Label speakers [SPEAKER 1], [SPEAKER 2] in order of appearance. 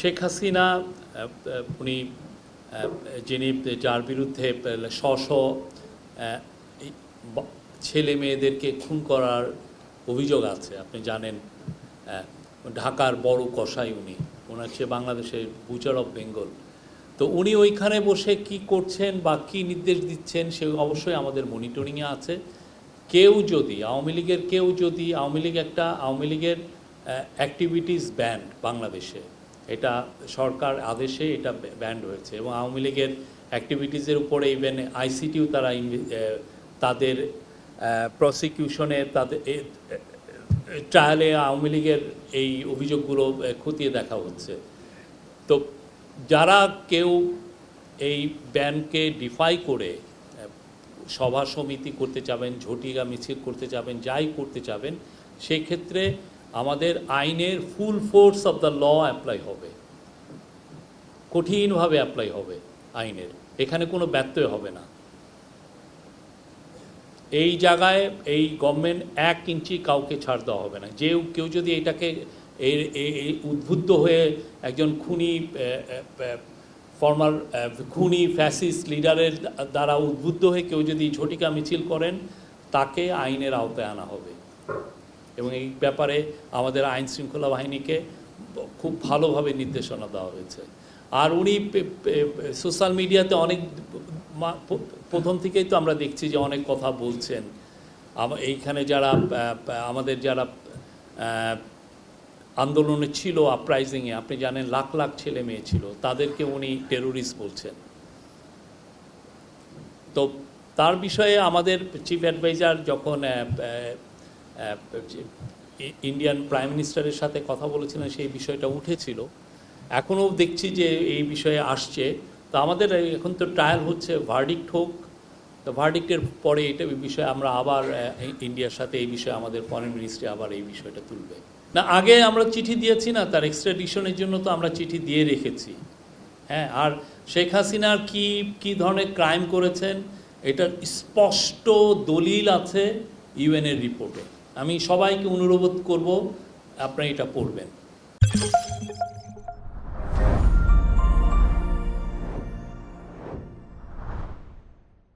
[SPEAKER 1] শেখ হাসিনা উনি যিনি যার বিরুদ্ধে ছেলে মেয়েদেরকে খুন করার অভিযোগ আছে, আপনি জানেন, ঢাকার বড় কসাই উনি, ওনার চেয়ে বাংলাদেশের বুচার অফ বেঙ্গল। তো উনি ওইখানে বসে কি করছেন বা কী নির্দেশ দিচ্ছেন সে অবশ্যই আমাদের মনিটরিংয়ে আছে। কেউ যদি আওয়ামী লীগের অ্যাক্টিভিটিস ব্যান্ড বাংলাদেশে, এটা সরকার আদেশে এটা ব্যান্ড হয়েছে, এবং আওয়ামী লীগের অ্যাক্টিভিটিসের উপরে ইভেন আইসিটিও তাদের প্রসিকিউশনে, তাদের ট্রায়ালে আওয়ামী লীগের এই অভিযোগগুলো খতিয়ে দেখা হচ্ছে। তো যারা কেউ এই ব্যানকে ডিফাই করে সভা সমিতি করতে চাবেন, ঝটিকা মিছিল করতে চাবেন, যাই করতে চাবেন, সেই ক্ষেত্রে আমাদের আইনের full force of the law apply হবে, কঠিনভাবে অ্যাপ্লাই হবে আইনের, এখানে কোনো ব্যত্যয় হবে না। এই জায়গায় এই গভর্নমেন্ট 1 ইঞ্চি কাউকে ছাড় দেওয়া হবে না। কেউ যদি এটাকে উদ্বুদ্ধ হয়ে একজন খুনি ফ্যাসিস্ট লিডারের দ্বারা উদ্বুদ্ধ হয়ে কেউ যদি ঝটিকা মিছিল করেন, তাকে আইনের আওতায় আনা হবে। এবং এই ব্যাপারে আমাদের আইন শৃঙ্খলা বাহিনীকে খুব ভালোভাবে নির্দেশনা দেওয়া হয়েছে। আর উনি সোশ্যাল মিডিয়াতে অনেক প্রথম থেকেই তো আমরা দেখছি যে অনেক কথা বলছেন। এইখানে আমাদের যারা আন্দোলনে ছিল, আপরাইজিংয়ে, আপনি জানেন লাখ লাখ ছেলে মেয়ে ছিল, তাদেরকে উনি টেরোরিস্ট বলছেন। তো তার বিষয়ে আমাদের চিফ অ্যাডভাইজার যখন ইন্ডিয়ান প্রাইম মিনিস্টারের সাথে কথা বলেছিলেন, সেই বিষয়টা উঠেছিল। এখনও দেখছি যে এই বিষয়ে আসছে। তো আমাদের এখন তো ট্রায়াল হচ্ছে, ভার্ডিক্ট হোক, তো ভার্ডিক্টের পরে এই বিষয়ে আমরা আবার ইন্ডিয়ার সাথে এই বিষয়ে আমাদের ফরেন মিনিস্ট্রি আবার এই বিষয়টা তুলবে। না, আগে আমরা চিঠি দিয়েছি না, তার এক্সট্রাডিশনের জন্য তো আমরা চিঠি দিয়ে রেখেছি। হ্যাঁ, আর শেখ হাসিনার কি ধরনের ক্রাইম করেছেন এটার স্পষ্ট দলিল আছে ইউএনের রিপোর্টে। আমি সবাইকে অনুরোধ করব আপনারা এটা পড়বেন।